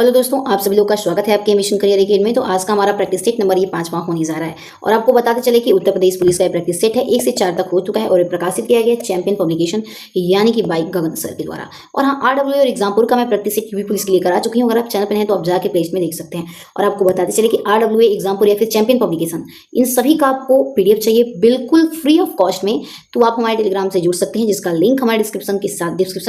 Hello दोस्तों, आप सभी लोग का स्वागत है आपके मिशन करियर अकेडमी में। तो आज का हमारा प्रैक्टिस सेट नंबर ये 5वां होने जा रहा है और आपको बताते चले कि उत्तर प्रदेश पुलिस का ये प्रैक्टिस सेट है 1 से 4 तक हो चुका है और ये प्रकाशित किया गया चैंपियन पब्लिकेशन यानी कि बाई गगन सर के द्वारा। और हाँ, आरडब्ल्यू और एग्जामपुर का मैं प्रैक्टिस सेट यूपी पुलिस के लिए करा चुकी हूँ। अगर आप चैनल पर हैं तो आप जाके प्लेलिस्ट में देख सकते हैं। और आपको बताते चले कि आरडब्ल्यू एग्जामपुर या फिर चैंपियन पब्लिकेशन, इन सभी का आपको पीडीएफ चाहिए बिल्कुल फ्री ऑफ कॉस्ट में, तो आप हमारे टेलीग्राम से जुड़ सकते हैं, जिसका लिंक हमारे डिस्क्रिप्शन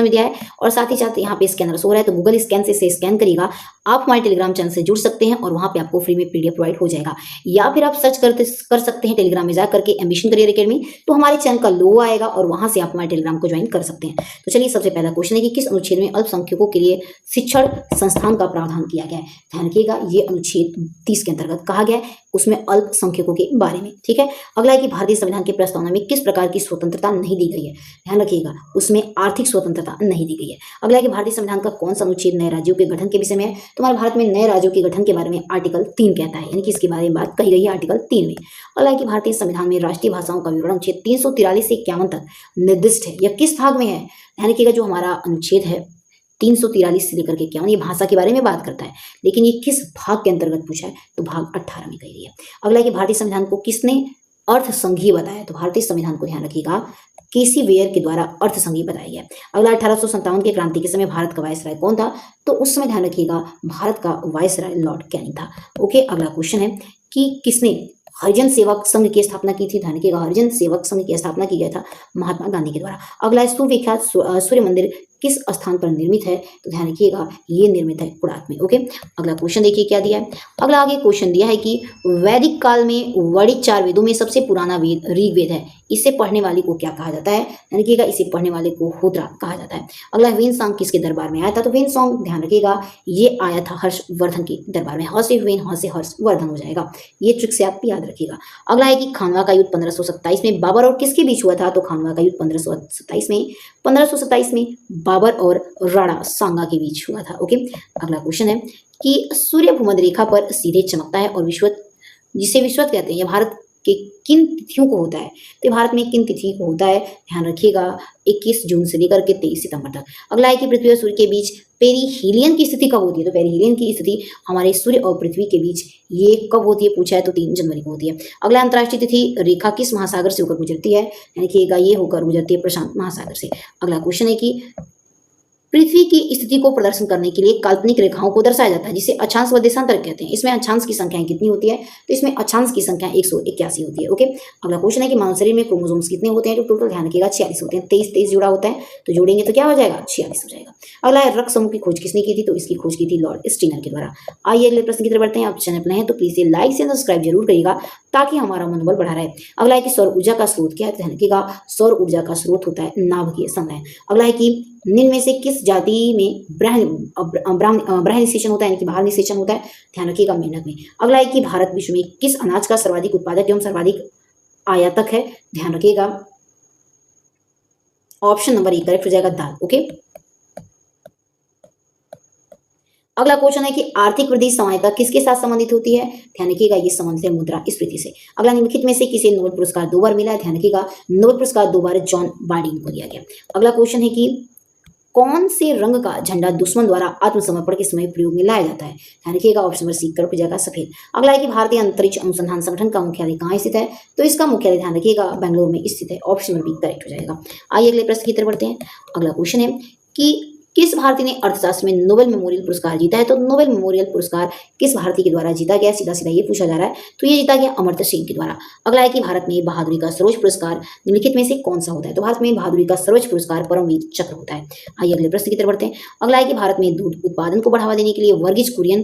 में दिया है। और साथ ही साथ यहाँ पे स्कैनर शो हो रहा है, तो गूगल स्कैन से स्कैन करिएगा, आप हमारे टेलीग्राम चैनल से जुड़ सकते हैं और वहां पे आपको फ्री में पीडीएफ प्रोवाइड हो जाएगा। या फिर आप सर्च कर सकते हैं टेलीग्राम में जाकर के एम्बिशन करियर अकेडमी, तो हमारे चैनल का लोगो आएगा और वहां से आप हमारे टेलीग्राम को ज्वाइन कर सकते हैं। तो चलिए, सबसे पहला क्वेश्चन है कि किस अनुच्छेद में अल्पसंख्यकों के लिए शिक्षण संस्थान का प्रावधान किया गया है। ध्यान रखिएगा, ये अनुच्छेद 30 के अंतर्गत कहा गया है, उसमें अल्पसंख्यकों के बारे में। ठीक है, अगला है कि भारतीय संविधान के प्रस्तावना में किस प्रकार की स्वतंत्रता नहीं दी गई है। ध्यान रखिएगा, उसमें आर्थिक स्वतंत्रता नहीं दी गई है। अगला है कि भारतीय संविधान का कौन सा अनुच्छेद नए राज्यों के गठन के विषय में है। तो हमारे भारत में नए राज्यों के गठन के बारे में आर्टिकल 3 कहता है, यानी कि इसके बारे में बात कही गई है आर्टिकल 3 में। अगला है कि भारतीय संविधान में राष्ट्रीय भाषाओं का विवरण अनुच्छेद 343 से 51 तक निर्दिष्ट है, यह किस भाग में है। ध्यान रखिएगा, जो हमारा अनुच्छेद है 343 से लेकर के 51, ये भाषा के बारे में बात करता है, लेकिन ये किस भाग के अंतर्गत पूछा है, तो भाग 18 में कही गई है। अगला है कि भारतीय संविधान को किसने अर्थ संघीय बताया। तो भारतीय संविधान को, ध्यान रखिएगा, केसी वेयर के द्वारा अर्थ संघीय बताया गया। अगला 1857 के क्रांति के समय भारत का वायसराय कौन था। तो उस समय, ध्यान रखिएगा, भारत का वायसराय लॉर्ड कैनिंग था। ओके, अगला क्वेश्चन है कि किसने हरिजन सेवक संघ की स्थापना की थी। ध्यान रखिएगा, हरिजन सेवक संघ की स्थापना की गया था महात्मा गांधी के द्वारा। अगला है सुविख्यात सूर्य मंदिर किस स्थान पर निर्मित है। तो ध्यान रखिएगा, ये निर्मित है कुड़ात में। ओके, अगला क्वेश्चन देखिए क्या दिया है। अगला आगे क्वेश्चन दिया है कि वैदिक काल में वर्णित 4 वेदों में सबसे पुराना वेद ऋग्वेद है, इसे पढ़ने वाले को क्या कहा जाता है। ध्यान रखिएगा, इसे पढ़ने वाले को होत्रा कहा जाता है। अगला वेनसांग किसके दरबार में आया था। तो वेनसांग, ध्यान रखिएगा, ये आया था हर्षवर्धन के दरबार में। ह से वेन, ह से हर्षवर्धन हो जाएगा, ये ट्रिक से आप याद रखिएगा। अगला है कि खानवा का युद्ध 1527 में बाबर और किसके बीच हुआ था। तो खानवा का युद्ध 1527 में बाबर और राणा सांगा के बीच हुआ था। ओके, अगला क्वेश्चन है कि सूर्य भूमध्य रेखा पर सीधे चमकता है और जिसे विश्वत कहते हैं, यह भारत के किन तिथियों को होता है। तो भारत में किन तिथि को होता है। ध्यान रखिएगा, 21 जून से लेकर के 23 सितंबर तक। अगला है कि पृथ्वी और सूर्य के बीच पेरिहीलियन की स्थिति कब होती है। तो पेरिहीलियन की स्थिति हमारे सूर्य और पृथ्वी के बीच ये कब होती है पूछा है, तो 3 जनवरी को होती है। अगला, अंतर्राष्ट्रीय तिथि रेखा किस महासागर से होकर गुजरती है। यानी कि ये होकर गुजरती है प्रशांत महासागर से। अगला क्वेश्चन है कि पृथ्वी की स्थिति को प्रदर्शन करने के लिए काल्पनिक रेखाओं को दर्शाया जाता है, जिसे अक्षांश व देशांतर कहते हैं। इसमें अक्षांश की संख्याएं कितनी होती है। तो इसमें अक्षांश की संख्या 181 होती है। ओके, अगला क्वेश्चन है कि मानव शरीर में क्रोमोसोम्स कितने होते हैं। तो टोटल, ध्यान रखिएगा, 46 होते हैं। 23 जुड़ा होता है, तो जोड़ेंगे तो क्या हो जाएगा, 46 हो जाएगा। अगला है रक्त समूह की खोज किसने की थी। तो इसकी खोज की थी लॉर्ड स्टीनर के द्वारा। आइए अगले प्रश्न की तरफ बढ़ते हैं। आप चैनल पर हैं तो प्लीज लाइक से सब्सक्राइब जरूर करिएगा, ताकि हमारा मनोबल बढ़ा रहे। अगला है कि सौर ऊर्जा का स्रोत क्या है। ध्यान रखिएगा, सौर ऊर्जा का स्रोत होता है नाभिकीय संघनन। अगला है कि निम्न में से किस जाति में ब्रह्म निषेचन होता है, यानी कि बाहर निषेचन होता है। ध्यान रखिएगा, मेंढक में। अगला है कि भारत विश्व में किस अनाज का सर्वाधिक उत्पादक एवं सर्वाधिक आयातक है। ध्यान रखिएगा, ऑप्शन नंबर 1 करेक्ट हो जाएगा, दाल। ओके, अगला क्वेश्चन है कि आर्थिक वृद्धि समानता किसके साथ संबंधित होती है। ध्यान रखिएगा, ये संबंधित है मुद्रास्फीति से। अगला, निम्नलिखित में से किसे नोबेल पुरस्कार 2 बार मिला है। ध्यान रखिएगा, नोबेल पुरस्कार 2 बार जॉन बार्डीन को दिया गया। अगला क्वेश्चन है कि कौन से रंग का झंडा दुश्मन द्वारा आत्मसमर्पण के समय प्रयोग में लाया जाता है। ध्यान रखिएगा, ऑप्शन नंबर सी करेक्ट हो जाएगा, सफेद। अगला है कि भारतीय अंतरिक्ष अनुसंधान संगठन का मुख्यालय कहाँ स्थित है। तो इसका मुख्यालय, ध्यान रखिएगा, बेंगलोर में स्थित है। ऑप्शन नंबर बी करेक्ट हो जाएगा। आइए अगले प्रश्न की तरफ बढ़ते हैं। अगला क्वेश्चन है कि किस भारतीय ने अर्थशास्त्र में नोबेल मेमोरियल पुरस्कार जीता है। तो नोबेल मेमोरियल पुरस्कार किस भारतीय के द्वारा जीता गया, सीधा सीधा ये पूछा जा रहा है। तो ये जीता गया अमर्त्य सेन के द्वारा। अगला है कि भारत में बहादुरी का सर्वोच्च पुरस्कार निम्नलिखित में से कौन सा होता है। तो भारत में बहादुरी का सर्वोच्च पुरस्कार परमवीर चक्र होता है। आइए अगले प्रश्न की तरफ बढ़ते हैं। अगला है कि भारत में दूध उत्पादन को बढ़ावा देने के लिए वर्गीज कुरियन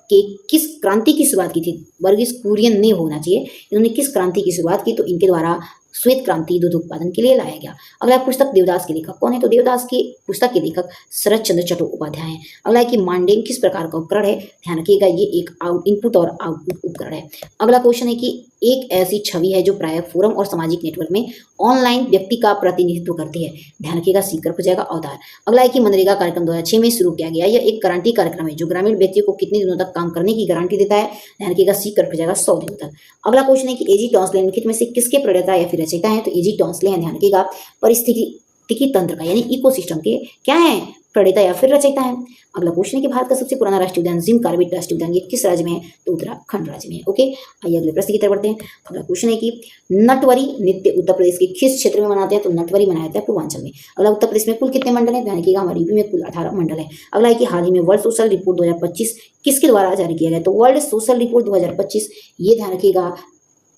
के किस क्रांति की शुरुआत की थी। वर्गीज कुरियन ने होना चाहिए, इन्होंने किस क्रांति की शुरुआत की। तो इनके द्वारा श्वेत क्रांति दूध उत्पादन के लिए लाया गया। अगला पुस्तक देवदास के लेखक कौन है। तो देवदास की पुस्तक के लेखक शरद चंद्र चट्टोपाध्याय हैं। अगला है कि मांडेन किस प्रकार का उपकरण है। ध्यान रखिएगा, ये एक इनपुट और आउटपुट उपकरण है। अगला क्वेश्चन है कि एक ऐसी छवि है जो प्रायः फोरम और सामाजिक नेटवर्क में ऑनलाइन व्यक्ति का प्रतिनिधित्व करती है। ध्यान रखिएगा, सी करेक्ट हो जाएगा, अवतार। अगला है कि मनरेगा कार्यक्रम 2006 में शुरू किया गया। यह एक गारंटी कार्यक्रम है जो ग्रामीण व्यक्तियों को कितने दिनों तक काम करने की गारंटी देता है। ध्यान रखिएगा, सी करेक्ट हो जाएगा, 100 दिनों तक। अगला क्वेश्चन है कि एजी टॉन्सले निम्नलिखित में से किसके प्रणेता या फिर रचयिता है। तो एजी टॉन्सले हैं, ध्यान रखिएगा, परिस्थितिकी तंत्र का, यानी इकोसिस्टम के क्या है, प्रणेता या फिर रचयिता है। अगला क्वेश्चन है कि भारत का सबसे पुराना राष्ट्रीय उद्यान जिम कॉर्बेट राष्ट्रीय उद्यान ये किस राज्य में है? तो उत्तराखंड राज्य में है। ओके, आइए अगले प्रश्न की तरफ बढ़ते हैं। अगला क्वेश्चन है कि नटवरी नृत्य उत्तर प्रदेश के किस क्षेत्र में मनाते हैं? तो नटवरी मनाया जाता है पूर्वांचल में। अगला, उत्तर प्रदेश में कुल कितने मंडल हैं? ध्यान रखिएगा, हमारे यूपी में कुल 18 मंडल है। अगला है कि हाल ही में वर्ल्ड सोशल रिपोर्ट 2025 किसके द्वारा जारी किया गया? तो वर्ल्ड सोशल रिपोर्ट 2025 ये ध्यान रखिएगा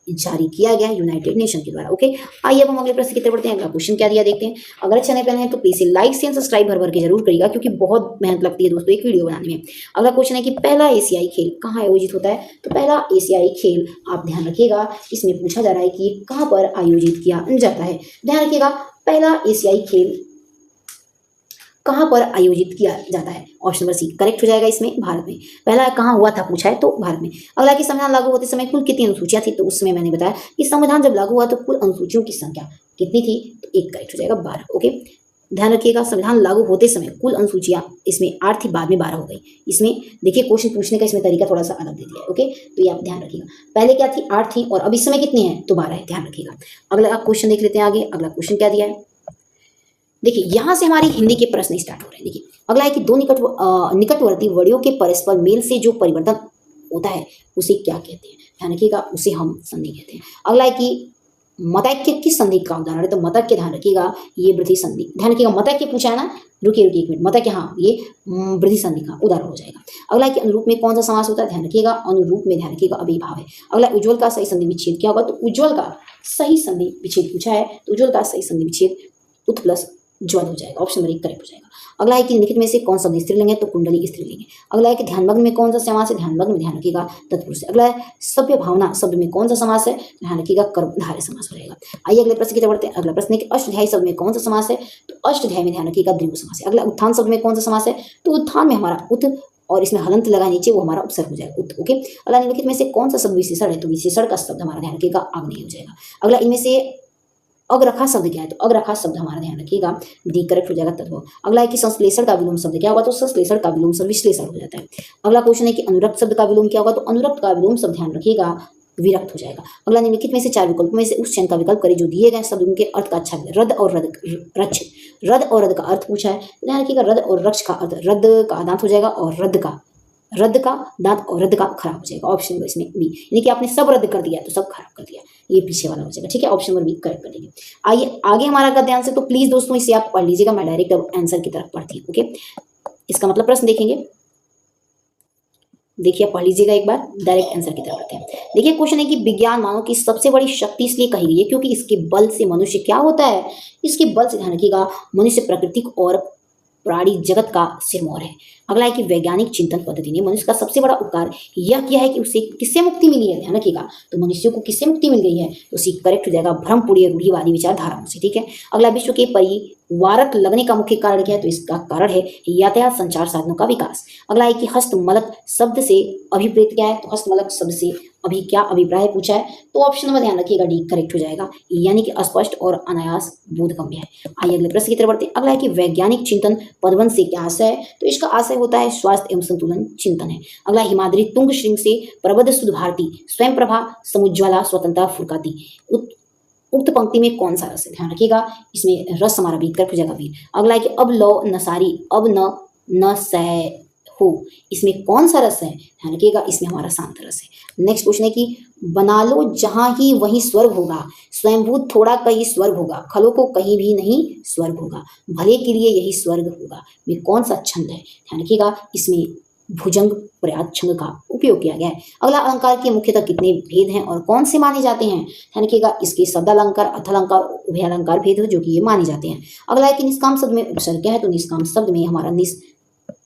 जारी किया गया यूनाइटेड नेशन के द्वारा। ओके, आइए अब हम अगले प्रश्न की तरफ बढ़ते हैं। अगला क्वेश्चन क्या दिया देखते हैं। अगर चैनल पर हैं तो प्लीज लाइक से सब्सक्राइब भर भर के जरूर करिएगा, क्योंकि बहुत मेहनत लगती है दोस्तों एक वीडियो बनाने में। अगला क्वेश्चन है कि पहला एशियाई खेल कहाँ आयोजित होता है? तो पहला एशियाई खेल आप ध्यान रखिएगा, इसमें पूछा जा रहा है कि कहाँ पर आयोजित किया जाता है। ध्यान रखिएगा, पहला एशियाई खेल कहाँ पर आयोजित किया जाता है? ऑप्शन नंबर सी करेक्ट हो जाएगा इसमें, भारत में। पहला कहाँ हुआ था पूछा है तो भारत में। अगला कि संविधान लागू होते समय कुल कितनी अनुसूचियां थी? तो उसमें मैंने बताया कि संविधान जब लागू हुआ तो कुल अनुसूचियों की संख्या कितनी थी? तो एक करेक्ट हो जाएगा 12। ओके, ध्यान रखिएगा, संविधान लागू होते समय कुल अनुसूचियां इसमें 8 थी, बाद में 12 हो गई। इसमें देखिए क्वेश्चन पूछने का इसमें तरीका थोड़ा सा अलग दे दिया है। ओके, तो ये आप ध्यान रखिएगा, पहले क्या थी? 8 थी और अब इस समय कितनी है? तो 12 है। ध्यान रखिएगा। अगला क्वेश्चन देख लेते हैं आगे। अगला क्वेश्चन क्या दिया है देखिए, यहां से हमारी हिंदी के प्रश्न स्टार्ट हो रहे हैं। देखिए, अगला है कि दो निकटवर्ती वर्डियों के परस्पर मेल से जो परिवर्तन होता है उसे क्या कहते हैं? ध्यान रखिएगा, उसे हम संधि कहते हैं। अगला है कि मतैक्य किस संधि का उदाहरण है? तो मतैक्य ध्यान रखिएगा ये वृद्धि संधि। ध्यान रखिएगा, मतैक्य पूछा है ना, रुकिए एक मिनट, मतैक्य हाँ ये वृद्धि संधि का उदाहरण हो जाएगा। अगला है कि अनुरूप में कौन सा समास होता है? ध्यान रखिएगा, अनुरूप में ध्यान रखिएगा अभिभाव है। अगला, उज्ज्वल का सही संधि विच्छेद क्या होगा? तो उज्ज्वल का सही संधि विच्छेद पूछा है, तो उज्ज्वल का सही संधि विच्छेद उत प्लस ज्वल हो जाएगा। ऑप्शन नंबर 1 करेक्ट हो जाएगा। अगला है कि निम्नलिखित में से कौन सा स्त्रीलिंग है? तो कुंडली स्त्रीलिंग है। अगला है कि ध्यानमग्न में कौन सा समास है? ध्यानमग्न में ध्यान रखिएगा तत्पुरुष है। अगला है सभ्य भावना शब्द में कौन सा समास है? ध्यान रखिएगा कर्मधारय समास हो जाएगा। आइए अगले प्रश्न की तरफ बढ़ते हैं। अगला प्रश्न है कि अष्टाध्यायी शब्द में कौन सा समास है? तो अष्टाध्यायी में ध्यान रखिएगा द्विगु समास है। अगला, उत्थान शब्द में कौन सा समास है? तो उत्थान में हमारा उत और इसमें हलंत लगा नीचे वो हमारा उपसर्ग हो जाएगा उत। ओके, अगला, निम्नलिखित में से कौन सा शब्द विशेषण है? तो विशेषण का शब्द हमारा ध्यान रखिएगा आग्नेय हो जाएगा। अगला, इनमें से अग्रखा शब्द क्या है? तो अग्रखा शब्द हमारा ध्यान रखिएगा डी करेक्ट हो जाएगा तत्व। अगला है कि संश्लेषण का विलोम शब्द क्या होगा? तो संश्लेषण का विलोम शब्द विश्लेषण हो जाता है। अगला क्वेश्चन है कि अनुरक्त शब्द का विलोम क्या होगा? तो अनुरक्त का विलोम शब्द ध्यान रखिएगा विरक्त हो जाएगा। अगला, निम्नलिखित में से 4 विकल्पों में से उस चयन का विकल्प करें जो दिए गए शब्द उनके अर्थ का अच्छा रद्द और रद्द का अर्थ पूछा है। ध्यान रखिएगा, रद्द और रक्ष का अर्थ, रद्द का दांत हो जाएगा और रद्द का दांत और रद्द का खराब हो जाएगा। ऑप्शन नंबर इसमें बी, यानी कि आपने सब रद्द कर दिया तो सब खराब कर दिया, ये पीछे वाला हो जाएगा। ठीक है, ऑप्शन नंबर बी करेक्ट कर लीजिए। आइए आगे हमारा का ध्यान से, तो प्लीज दोस्तों इसे आप पढ़ लीजिएगा, मैं डायरेक्ट अब आंसर की तरफ पढ़ती हूँ। ओके, इसका मतलब प्रश्न देखेंगे, देखिए पढ़ लीजिएगा एक बार, डायरेक्ट आंसर की तरफ बढ़ते हैं। देखिए क्वेश्चन है कि विज्ञान मानव की सबसे बड़ी शक्ति इसलिए कही गई है क्योंकि इसके बल से मनुष्य क्या होता है? इसके बल से ध्यान रखिएगा मनुष्य प्राकृतिक और प्राणी जगत का सिरमौर है। अगला है कि वैज्ञानिक चिंतन पद्धति ने मनुष्य का सबसे बड़ा उपकार यह किया है कि उसे किससे मुक्ति मिली है? ध्यान रखिएगा, तो मनुष्य को किससे मुक्ति मिल गई है? तो उसी करेक्ट हो जाएगा भ्रमपूर्ण रूढ़िवादी विचारधाराओं से। ठीक है, अगला, विश्व के परिवारक लगने का मुख्य कारण क्या है? तो इसका कारण है यातायात संचार साधनों का विकास। अगला है कि हस्तमलक शब्द से अभिप्रेत क्या है? तो हस्तमलक शब्द से अभी क्या अभिप्राय पूछा है? तो ऑप्शन नंबर ध्यान रखिएगा डी करेक्ट हो जाएगा, यानी कि अस्पष्ट और अनायास बोधगम्य है। आइए अगले प्रश्न की तरफ बढ़ते हैं। अगला है कि वैज्ञानिक चिंतन पदबंध से क्या आशय है? तो इसका आशय होता है स्वास्थ्य एवं संतुलन चिंतन है। अगला, हिमाद्री तुंग श्रृंग से प्रबद्ध सुध भारती स्वयं प्रभा समुज्ज्वला स्वतंत्रता फुरकाती उक्त पंक्ति में कौन सा रस है? ध्यान रखिएगा, इसमें रस हमारा बी करेक्ट हो जाएगा वीर। अगला है कि अब लो नसारी अब न सह हो, इसमें कौन सा रस है? ध्यान रखिएगा, इसमें हमारा शांत रस है। नेक्स्ट क्वेश्चन है कि बना लो जहां ही वहीं स्वर्ग होगा, स्वयंभूत थोड़ा कहीं स्वर्ग होगा, खलों को कहीं भी नहीं स्वर्ग होगा, भले के लिए यही स्वर्ग होगा, में कौन सा छंद है? ध्यान रखिएगा, इसमें भुजंग प्रयाग छंद का उपयोग किया गया है। अगला, अलंकार के मुख्यतः कितने भेद हैं और कौन से माने जाते हैं? ध्यान रखिएगा, इसके शब्दालंकार, अर्थालंकार, उभयालंकार भेद जो कि ये माने जाते हैं। अगला है कि निष्काम शब्द में उपसर्ग क्या है? तो निष्काम शब्द में हमारा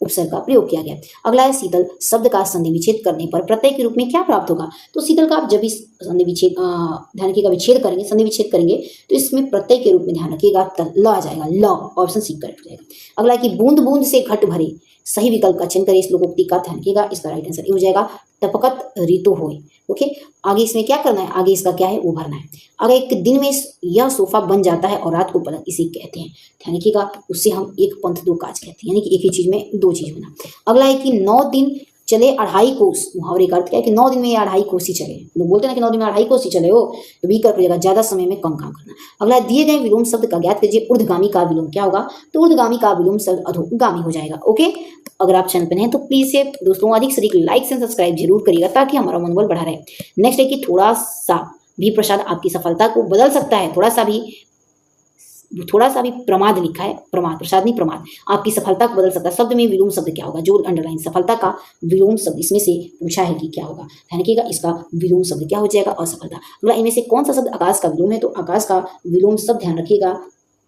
उपसर्ग का प्रयोग किया गया। अगला है शीतल शब्द का संधि विच्छेद करने पर प्रत्यय के रूप में क्या प्राप्त होगा? तो शीतल का आप जब भी संधि विच्छेद ध्यान रखिएगा विच्छेद करेंगे, संधि विच्छेद करेंगे तो इसमें प्रत्यय के रूप में ध्यान रखिएगा ल आ जाएगा, ल, ऑप्शन सी करेक्ट हो जाएगा। अगला है कि बूंद बूंद से घट भरे, सही विकल्प का चयन करें, इस लोकोक्ति का ध्यान रखिएगा, इसका राइट आंसर ये हो जाएगा टपकत ऋतु होय। ओके, आगे इसमें क्या करना है? आगे इसका क्या है वो भरना है। अगर एक दिन में यह सोफा बन जाता है और रात को पलंग, इसे कहते हैं, ध्यान रखिएगा, उससे हम एक पंथ दो काज कहते हैं, यानी कि एक ही चीज में दो चीज होना। अगला है कि 9 दिन चले 2.5 कोस। मुहावरे का अर्थ क्या है कि 9 दिन में ये 2.5 कोस ही चले। लोग बोलते हैं ना कि 9 दिन में 2.5 कोस ही चले हो, तो बी कर पड़ेगा, ज्यादा समय में कम काम करना। अगला, दिए गए विलोम शब्द का ज्ञात कीजिए। ऊर्ध्वगामी का विलोम क्या होगा? तो ऊर्ध्वगामी का विलोम शब्द अधोगामी हो जाएगा। ओके, अगर आप चैनल पर हैं तो प्लीज से दोस्तों अधिक से अधिक लाइक एंड सब्सक्राइब जरूर करिएगा ताकि हमारा मनोबल बढ़ा रहे। नेक्स्ट है कि थोड़ा सा भी प्रसाद आपकी सफलता को बदल सकता है। थोड़ा सा भी प्रमाद लिखा है, प्रमाद, प्रसाद नहीं प्रमाद, आपकी सफलता को बदल सकता है। शब्द में विलोम शब्द क्या होगा? जो अंडरलाइन सफलता का विलोम शब्द इसमें से पूछा है कि क्या होगा, ध्यान रखिएगा, इसका विलोम शब्द क्या हो जाएगा? असफलता। अगला, इनमें से कौन सा शब्द आकाश का विलोम है? तो आकाश का विलोम शब्द, ध्यान रखिएगा,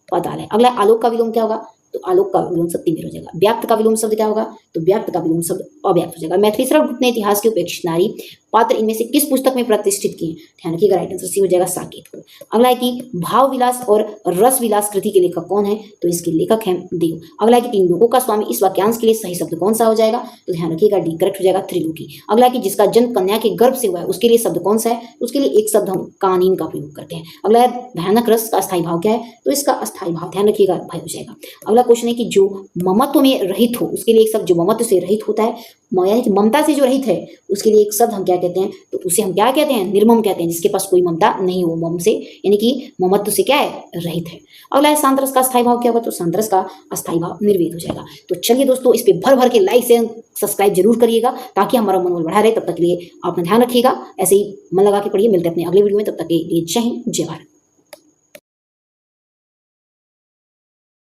पाताल है। अगला, आलोक का विलोम क्या होगा? तो आलोक का विलोम शब्द तिमिर हो जाएगा। व्याप्त का विलोम शब्द क्या होगा? तो व्याप्त का विलोम शब्द अव्याप्त हो जाएगा। मैथिली गुप्त ने इतिहास के उपेक्षित नारी पात्र इनमें से किस पुस्तक में प्रतिष्ठित किए? ध्यान रखिएगा, राइट आंसर सी हो जाएगा, साकेत को। अगला है कि भाव विलास और रस विलास कृति के लेखक कौन है? तो इसके लेखक हैं देव। अगला है कि तीन लोगों का स्वामी, इस वाक्यांश के लिए सही शब्द कौन सा हो जाएगा? तो ध्यान रखिएगा, डी करेक्ट हो जाएगा, त्रिलोकी। अगला है कि जिसका जन्म कन्या के गर्भ से हुआ है, उसके लिए शब्द कौन सा है? उसके लिए एक शब्द हम कानीन का प्रयोग करते हैं। अगला है भयानक रस का अस्थायी भाव क्या है? तो इसका अस्थायी भाव, ध्यान रखिएगा, भय हो जाएगा। अगला क्वेश्चन है कि जो ममत्व में रहित हो, उसके लिए एक शब्द, जो ममत्व से रहित होता है, यानी कि ममता से जो रहित है, उसके लिए एक शब्द हम क्या कहते हैं? तो उसे हम क्या कहते हैं? निर्मम कहते हैं, जिसके पास कोई ममता नहीं हो, मम से यानी कि ममत्व से क्या है? रहित है। अगला है सांतरस का अस्थायी भाव क्या होगा? तो सांतरस का अस्थायी भाव निर्वेद हो जाएगा। तो चलिए दोस्तों, इस पे भर भर के लाइक से सब्सक्राइब जरूर करिएगा ताकि हमारा मनोबल बढ़ा रहे। तब तक के लिए अपना ध्यान रखिएगा, ऐसे ही मन लगा के पढ़िए। मिलते हैं अपने अगले वीडियो में, तब तक के लिए जय हिंद, जय भारत।